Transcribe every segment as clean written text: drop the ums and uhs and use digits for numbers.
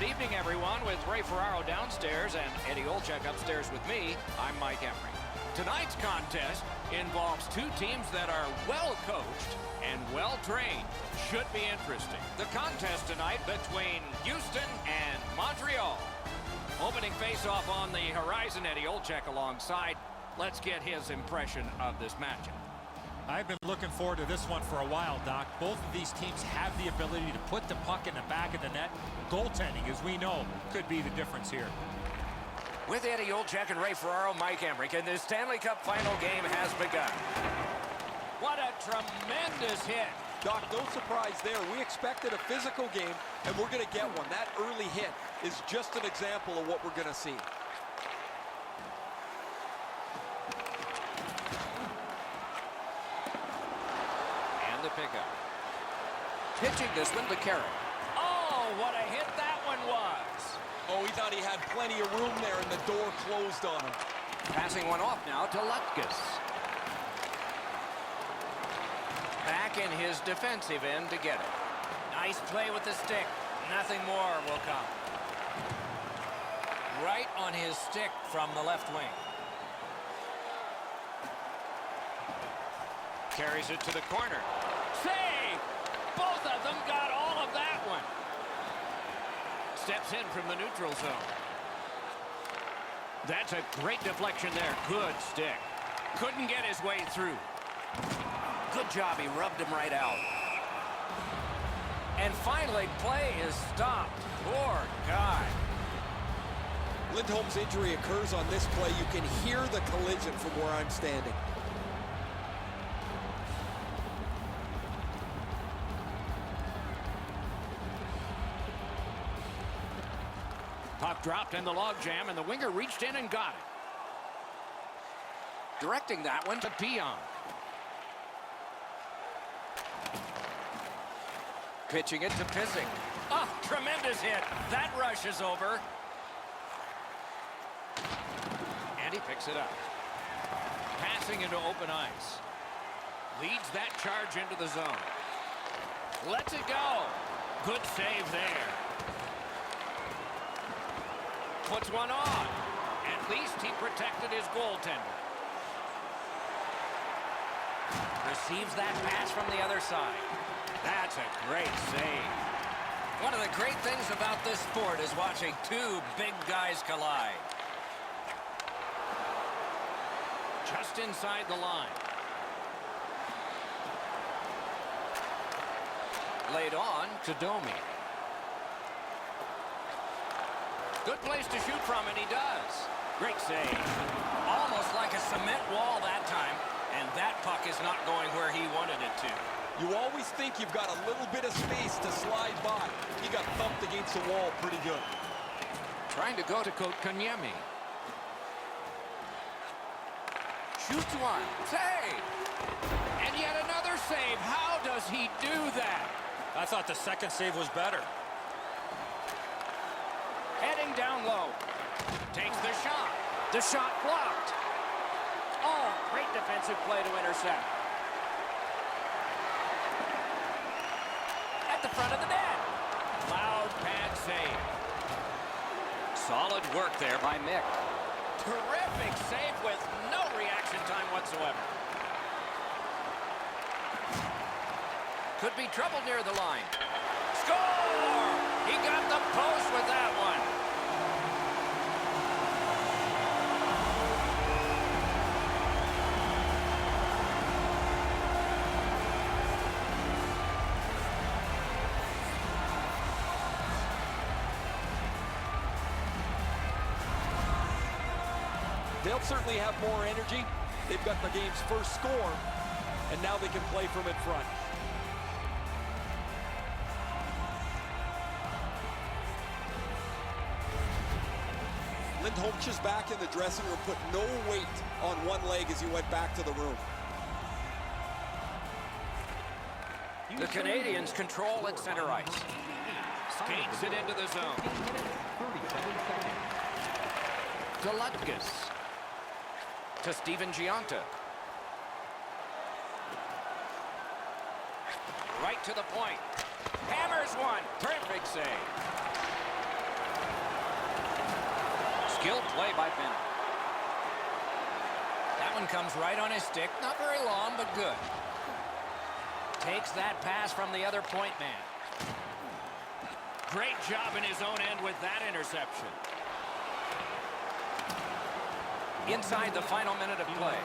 evening, everyone, with Ray Ferraro downstairs and Eddie Olczyk upstairs with me. I'm Mike Emery. Tonight's contest involves two teams that are well-coached and well-trained. Should be interesting. The contest tonight between Houston and Montreal. Opening face-off on the horizon, Eddie Olczyk alongside. Let's get his impression of this matchup. I've been looking forward to this one for a while, Doc. Both of these teams have the ability to put the puck in the back of the net. Goaltending, as we know, could be the difference here. With Eddie Olczyk and Ray Ferraro, Mike Emery, and the Stanley Cup final game has begun. What a tremendous hit. Doc, no surprise there. We expected a physical game, and we're going to get one. That early hit is just an example of what we're going to see. The pickup. Pitching this one to Carroll. Oh, what a hit that one was. Oh, he thought he had plenty of room there and the door closed on him. Passing one off now to Lutkus. Back in his defensive end to get it. Nice play with the stick. Nothing more will come. Right on his stick from the left wing. Carries it to the corner. Save! Both of them got all of that one. Steps in from the neutral zone. That's a great deflection there. Good stick. Couldn't get his way through. Good job. He rubbed him right out. And finally, play is stopped. Poor guy. Lindholm's injury occurs on this play. You can hear the collision from where I'm standing. Puck dropped in the logjam, and the winger reached in and got it. Directing that one to Pionk. Pitching it to Pissing. Oh, tremendous hit. That rush is over. And he picks it up. Passing into open ice. Leads that charge into the zone. Lets it go. Good save there. Puts one on. At least he protected his goaltender. Receives that pass from the other side. That's a great save. One of the great things about this sport is watching two big guys collide. Just inside the line. Laid on to Domi. Good place to shoot from, and he does. Great save. Almost like a cement wall that time, and that puck is not going where he wanted it to. You always think you've got a little bit of space to slide by. He got thumped against the wall pretty good. Trying to go to Kotkaniemi. Shoots one. Save! And yet another save. How does he do that? I thought the second save was better. Heading down low. Takes the shot. The shot blocked. Oh, great defensive play to intercept. At the front of the net. Loud pad save. Solid work there by Mick. Terrific save with no reaction time whatsoever. Could be trouble near the line. Score! He got the post with that one. They'll certainly have more energy. They've got the game's first score, and now they can play from in front. Lindholm just back in the dressing room, put no weight on one leg as he went back to the room. The Canadians control at center ice. Skates it into the zone. To Lutkus. To Steven Giunta. Right to the point. Hammers one. Terrific save. Skilled play by Bennett. That one comes right on his stick. Not very long, but good. Takes that pass from the other point man. Great job in his own end with that interception. Inside the final minute of play.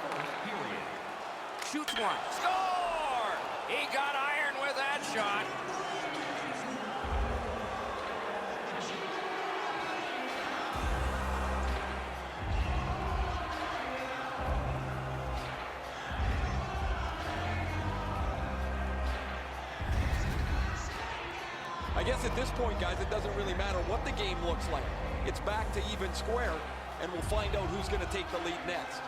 Shoots one. Score! He got iron with that shot. I guess at this point, guys, it doesn't really matter what the game looks like. It's back to even square, and we'll find out who's going to take the lead next.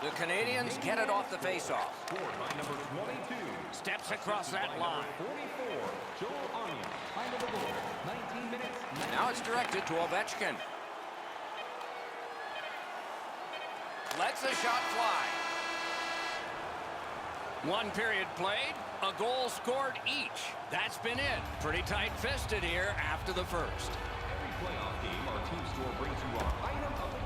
The Canadians get it off the faceoff. Scored by number 22. Steps across that line. 44. Joel Onion. Time of the goal. 19 minutes. Now it's directed to Ovechkin. Lets a shot fly. One period played, a goal scored each. That's been it. Pretty tight-fisted here after the first. Every playoff game, our team store brings you our item of the...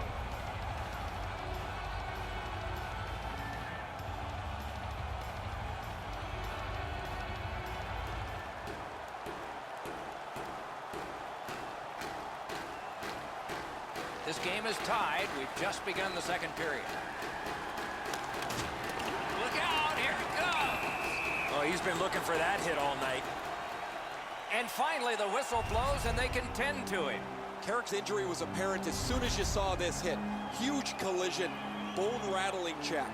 This game is tied. We've just begun the second period. Look out, here it goes. Oh, he's been looking for that hit all night. And finally the whistle blows and they can tend to it. Carrick's injury was apparent as soon as you saw this hit. Huge collision, bone-rattling check.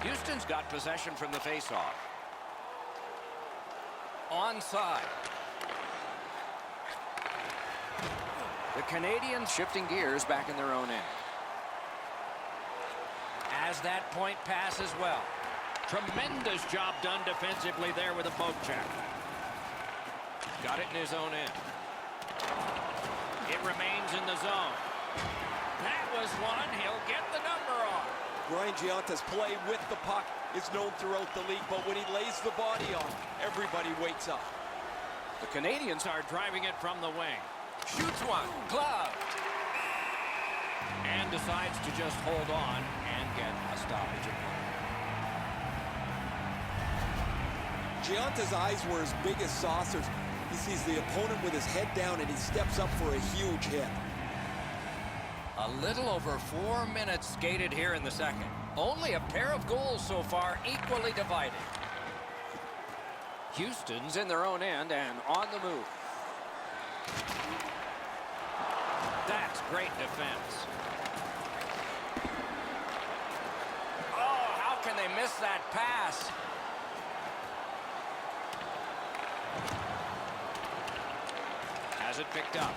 Houston's got possession from the faceoff. Onside. The Canadians shifting gears back in their own end. As that point pass as well. Tremendous job done defensively there with a poke check. Got it in his own end. It remains in the zone. That was one. He'll get the number on. Ryan Gianta's play with the puck is known throughout the league, but when he lays the body on, everybody wakes up. The Canadians are driving it from the wing. Shoots one, gloved. And decides to just hold on and get a stoppage of play. Gianta's eyes were as big as saucers. He sees the opponent with his head down and he steps up for a huge hit. A little over 4 minutes skated here in the second. Only a pair of goals so far, equally divided. Houston's in their own end and on the move. That's great defense. Oh, how can they miss that pass? Has it picked up.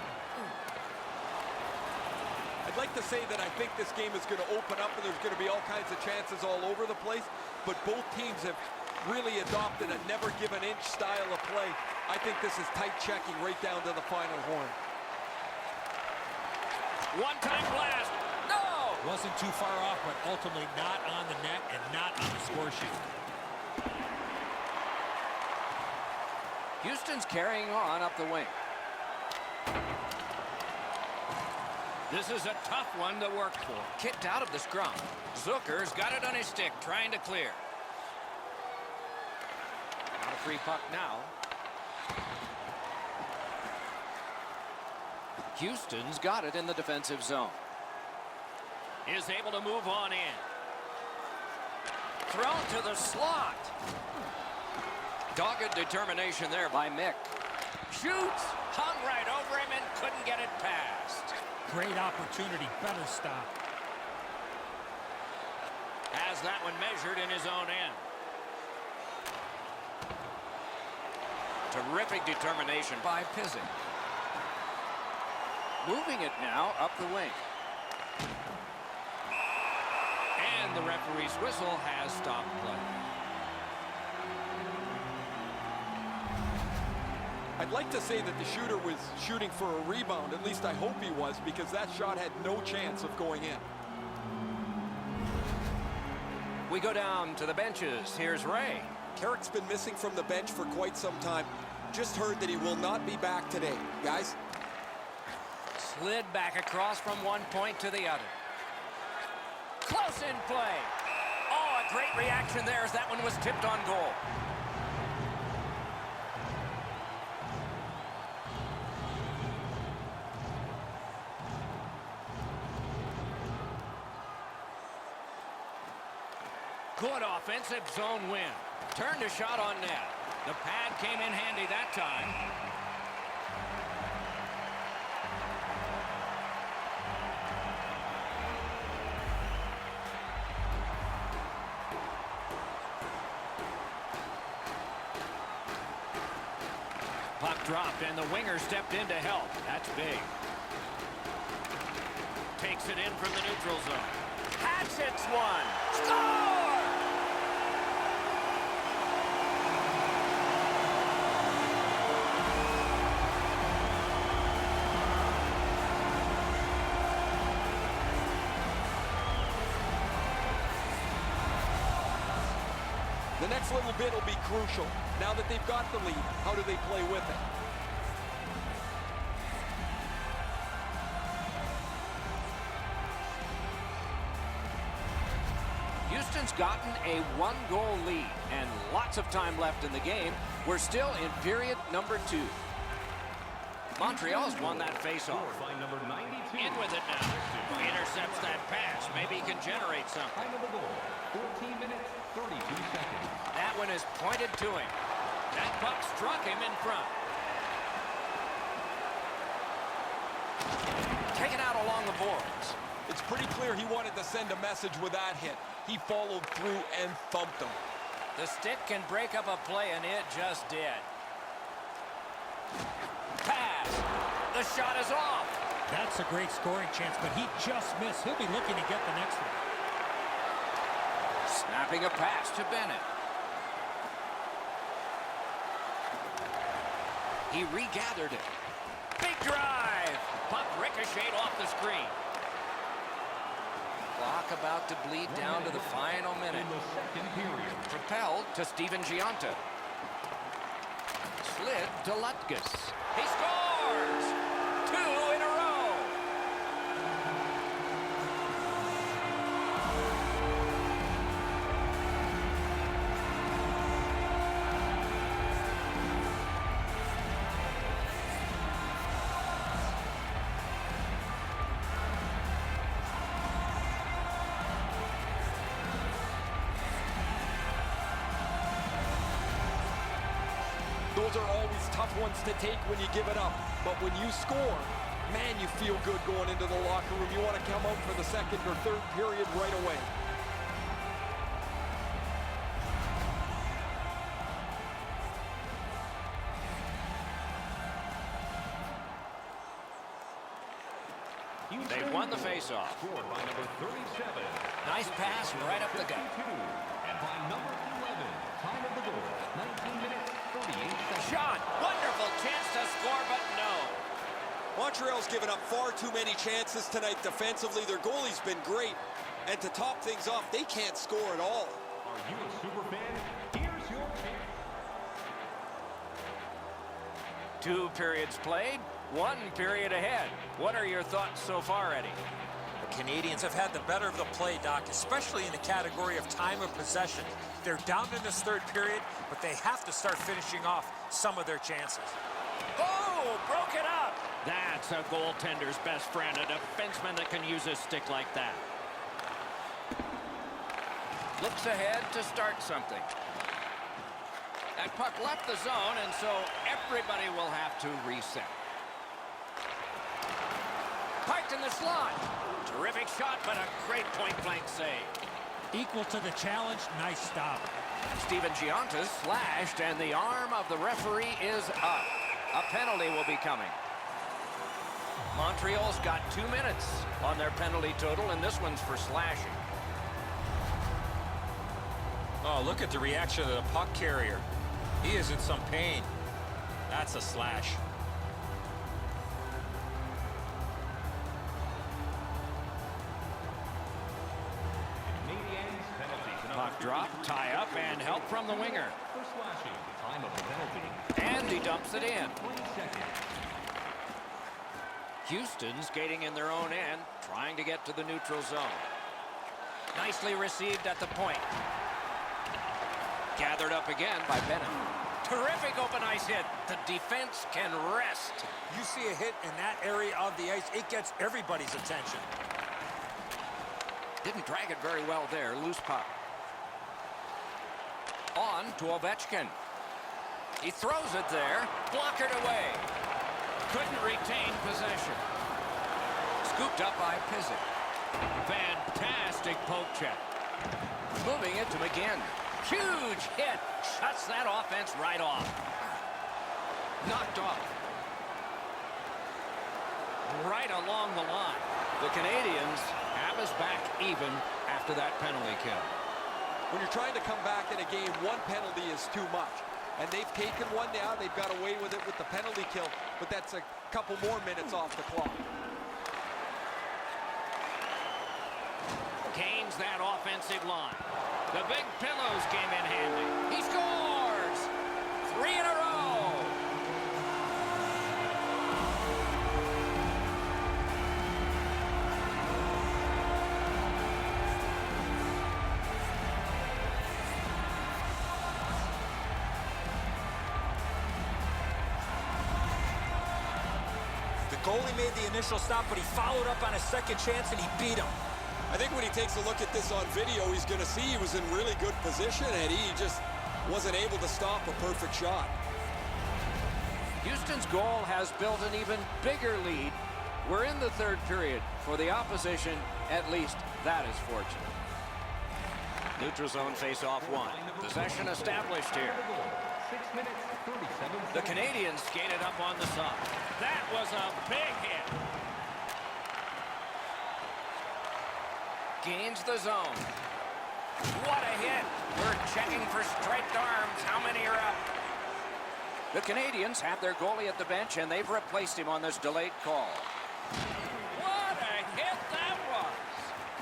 I'd like to say that I think this game is going to open up and there's going to be all kinds of chances all over the place, but both teams have really adopted a never-give-an-inch style of play. I think this is tight checking right down to the final horn. One-time blast. No! Wasn't too far off, but ultimately not on the net and not on the score sheet. Houston's carrying on up the wing. This is a tough one to work for. Kicked out of the scrum. Zucker's got it on his stick, trying to clear. Not a free puck now. Houston's got it in the defensive zone. Is able to move on in. Thrown to the slot. Dogged determination there by Mick. Shoots. Hung right over him and couldn't get it past. Great opportunity. Better stop. Has that one measured in his own end. Terrific determination by Pizik. Moving it now up the wing. And the referee's whistle has stopped play. I'd like to say that the shooter was shooting for a rebound. At least I hope he was, because that shot had no chance of going in. We go down to the benches. Here's Ray. Carrick's been missing from the bench for quite some time. Just heard that he will not be back today. Guys? Slid back across from one point to the other. Close in play. Oh, a great reaction there as that one was tipped on goal. Good offensive zone win. Turned a shot on net. The pad came in handy that time. Puck dropped and the winger stepped in to help. That's big. Takes it in from the neutral zone. Hats hits one. Score! The next little bit will be crucial. Now that they've got the lead, how do they play with it? Houston's gotten a one-goal lead and lots of time left in the game. We're still in period number 2. Montreal's won that face-off. By number 92. In with it now. Intercepts that pass. Maybe he can generate something. Time of the goal, 14 minutes, 32 seconds. That one is pointed to him. That puck struck him in front. Taken out along the boards. It's pretty clear he wanted to send a message with that hit. He followed through and thumped him. The stick can break up a play, and it just did. Pass. The shot is off. That's a great scoring chance, but he just missed. He'll be looking to get the next one. Snapping a pass to Bennett. He regathered it. Big drive. Puck ricocheted off the screen. Clock about to bleed down to the final minute. In the second period. Propelled to Steven Giunta. Slid to Lutkus. He scores! 2 in a row. Those are always tough ones to take when you give it up. But when you score, man, you feel good going into the locker room. You want to come out for the second or third period right away. They won the faceoff. Scored by number 37. Nice pass right up the gut. And by number 11. Time of the goal, 19 minutes, 38 seconds. Shot. Wonderful chance to score, but no. Montreal's given up far too many chances tonight defensively. Their goalie's been great. And to top things off, they can't score at all. Are you a super fan? Here's your chance. 2 periods played, 1 period ahead. What are your thoughts so far, Eddie? The Canadians have had the better of the play, Doc, especially in the category of time of possession. They're down in this third period, but they have to start finishing off some of their chances. Oh, broke it up. That's a goaltender's best friend, a defenseman that can use a stick like that. Looks ahead to start something. That puck left the zone, and so everybody will have to reset. Parked in the slot. Terrific shot, but a great point-blank save. Equal to the challenge, nice stop. Steven Giunta slashed, and the arm of the referee is up. A penalty will be coming. Montreal's got 2 minutes on their penalty total, and this one's for slashing. Oh, look at the reaction of the puck carrier. He is in some pain. That's a slash. Canadians penalty. Puck drop, tie up, and help from the winger. For slashing, time of the penalty. And he dumps it in. 20 seconds. Houston skating in their own end, trying to get to the neutral zone. Nicely received at the point. Gathered up again by Bennett. Terrific open ice hit. The defense can rest. You see a hit in that area of the ice, it gets everybody's attention. Didn't drag it very well there. Loose puck. On to Ovechkin. He throws it there. Blockered away. Couldn't retain possession. Scooped up by Pizzic. Fantastic poke check. Moving it to McGinn. Huge hit. Shuts that offense right off. Knocked off. Right along the line. The Canadians have us back even after that penalty kill. When you're trying to come back in a game, one penalty is too much. And they've taken one now. They've got away with it with the penalty kill. But that's a couple more minutes off the clock. Gains that offensive line. The big pillows came in handy. He scores! 3 in a row! The goalie made the initial stop, but he followed up on a second chance and he beat him. I think when he takes a look at this on video, he's going to see he was in really good position, and he just wasn't able to stop a perfect shot. Houston's goal has built an even bigger lead. We're in the third period. For the opposition, at least that is fortunate. Neutral zone face-off one. Possession established here. 6 minutes, 37 seconds. The Canadians skated up on the side. That was a big hit. Gains the zone. What a hit. We're checking for striped arms. How many are up? The Canadians have their goalie at the bench, and they've replaced him on this delayed call. What a hit that was.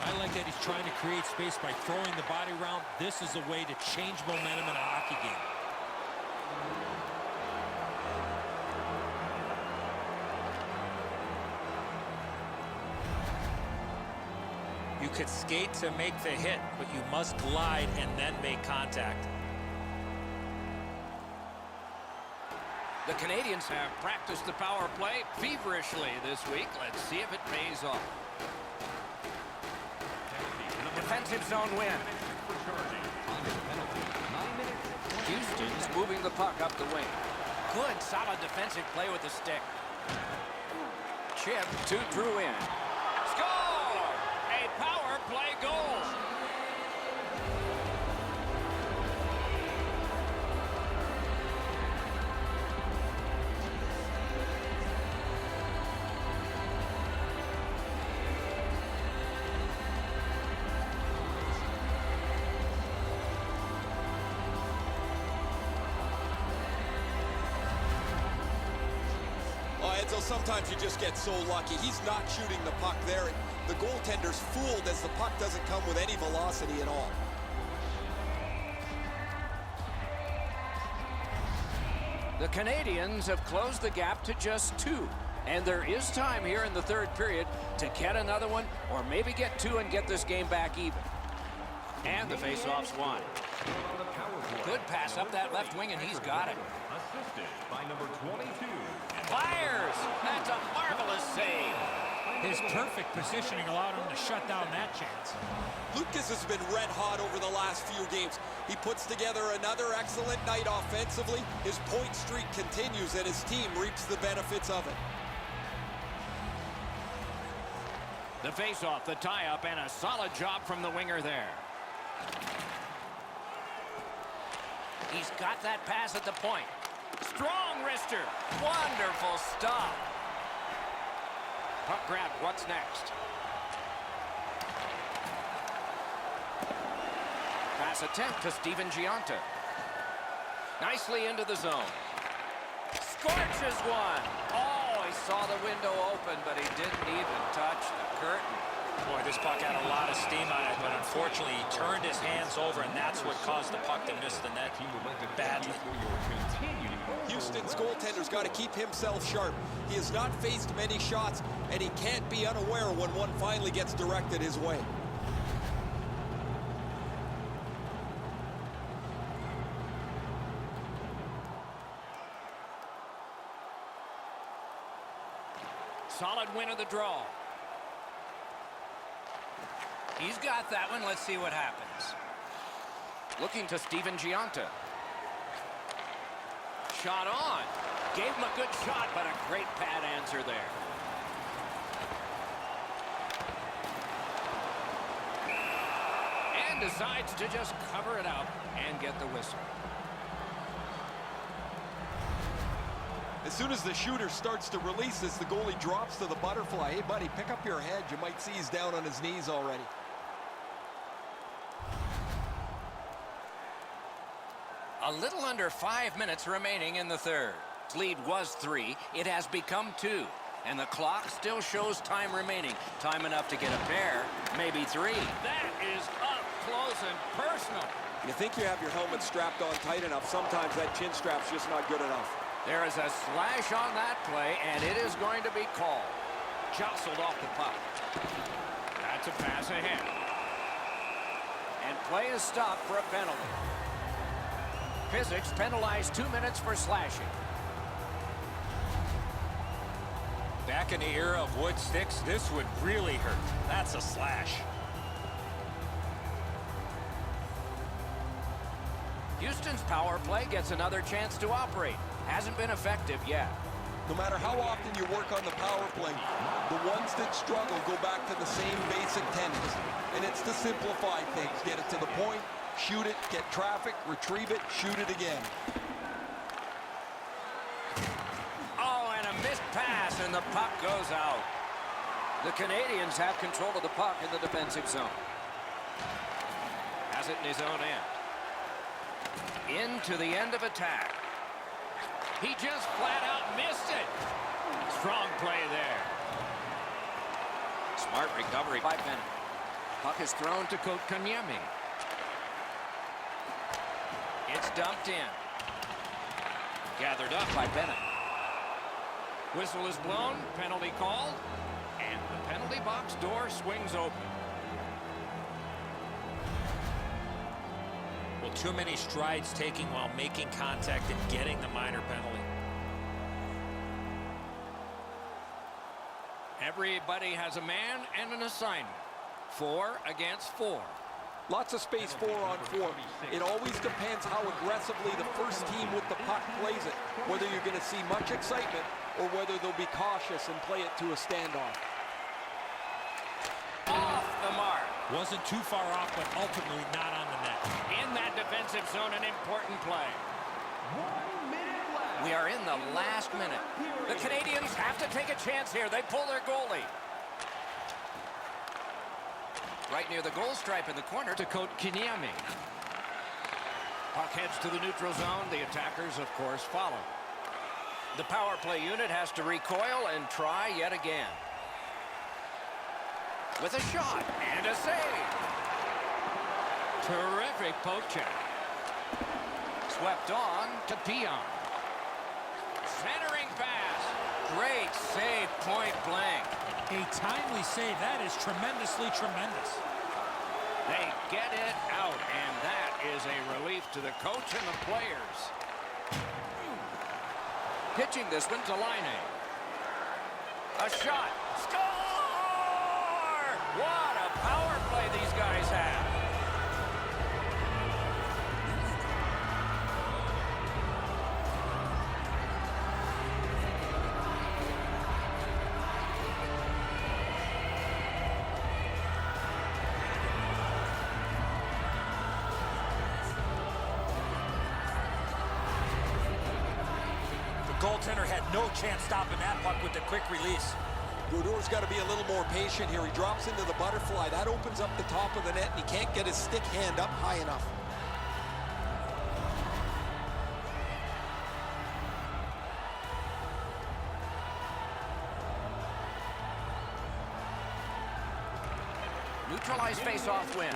I like that he's trying to create space by throwing the body around. This is a way to change momentum in a hockey game. You could skate to make the hit, but you must glide and then make contact. The Canadians have practiced the power play feverishly this week. Let's see if it pays off. Defensive zone win. Houston's moving the puck up the wing. Good, solid defensive play with the stick. Chip to Drew in. Score! A power play goal. So sometimes you just get so lucky. He's not shooting the puck there. The goaltender's fooled as the puck doesn't come with any velocity at all. The Canadians have closed the gap to just 2. And there is time here in the third period to get another one or maybe get 2 and get this game back even. And the faceoff's won. Good pass up that left wing, and he's got it. Assisted by number 22. Fires! That's a marvelous save. His perfect positioning allowed him to shut down that chance. Lucas has been red hot over the last few games. He puts together another excellent night offensively. His point streak continues, and his team reaps the benefits of it. The face-off, the tie-up, and a solid job from the winger there. He's got that pass at the point. Strong wrister. Wonderful stop. Puck grab. What's next? Pass attempt to Steven Giunta. Nicely into the zone. scorches one. Oh, he saw the window open, but he didn't even touch the curtain. Boy, this puck had a lot of steam on it, but unfortunately he turned his hands over, and that's what caused the puck to miss the net badly. Houston's goaltender's got to keep himself sharp. He has not faced many shots, and he can't be unaware when one finally gets directed his way. Solid win of the draw. He's got that one. Let's see what happens. Looking to Steven Giunta. Shot on. Gave him a good shot, but a great pad answer there. And decides to just cover it up and get the whistle. As soon as the shooter starts to release this, the goalie drops to the butterfly. Hey, buddy, pick up your head. You might see he's down on his knees already. A little under 5 minutes remaining in the third. Lead was 3. It has become 2. And the clock still shows time remaining. Time enough to get a pair, maybe 3. That is up close and personal. You think you have your helmet strapped on tight enough. Sometimes that chin strap's just not good enough. There is a slash on that play, and it is going to be called. Jostled off the puck. That's a pass ahead. And play is stopped for a penalty. Physics penalized 2 minutes for slashing. Back in the era of wood sticks, this would really hurt. That's a slash. Houston's power play gets another chance to operate. Hasn't been effective yet. No matter how often you work on the power play, the ones that struggle go back to the same basic tenets. And it's to simplify things. Get it to the point, shoot it, get traffic, retrieve it, shoot it again. Oh, and a missed pass, and the puck goes out. The Canadians have control of the puck in the defensive zone. Has it in his own end. Into the end of attack. He just flat out missed it. Strong play there. Smart recovery by Bennett. Puck is thrown to Kotkaniemi. It's dumped in. Gathered up by Bennett. Whistle is blown. Penalty called. And the penalty box door swings open. Well, too many strides taking while making contact and getting the minor penalty. Everybody has a man and an assignment. 4 against 4. Lots of space 4 on 4. It always depends how aggressively the first team with the puck plays it. Whether you're going to see much excitement or whether they'll be cautious and play it to a standoff. Off the mark. Wasn't too far off, but ultimately not on the net. In that defensive zone, an important play. 1 minute left. We are in the last minute. The Canadians have to take a chance here. They pull their goalie. Right near the goal stripe in the corner to Kotkaniemi. Puck heads to the neutral zone. The attackers, of course, follow. The power play unit has to recoil and try yet again. With a shot and a save. Terrific poke check. Swept on to Dion. Centering pass. Great save, point blank. A timely save. That is tremendously tremendous. They get it out, and that is a relief to the coach and the players. Pitching this one to Laine. A shot. Score! What a power play these guys have. Goaltender had no chance stopping that puck with the quick release. Brodor's got to be a little more patient here. He drops into the butterfly. That opens up the top of the net, and he can't get his stick hand up high enough. neutralized face-off win.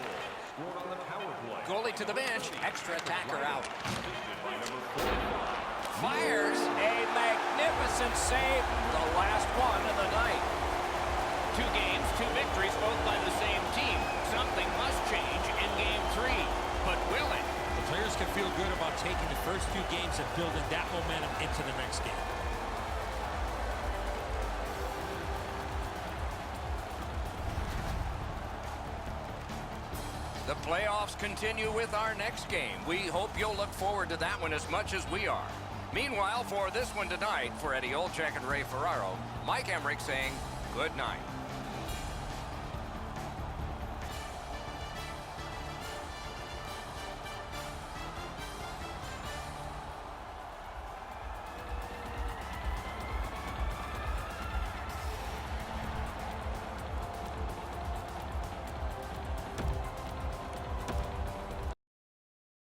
Scored on the power play. Goalie to the bench. Extra attacker out. Fires a magnificent save. The last one of the night. 2 games, 2 victories, both by the same team. Something must change in Game 3. But will it? The players can feel good about taking the first 2 games and building that momentum into the next game. The playoffs continue with our next game. We hope you'll look forward to that one as much as we are. Meanwhile, for this one tonight, for Eddie Olczyk and Ray Ferraro, Mike Emmerich saying good night.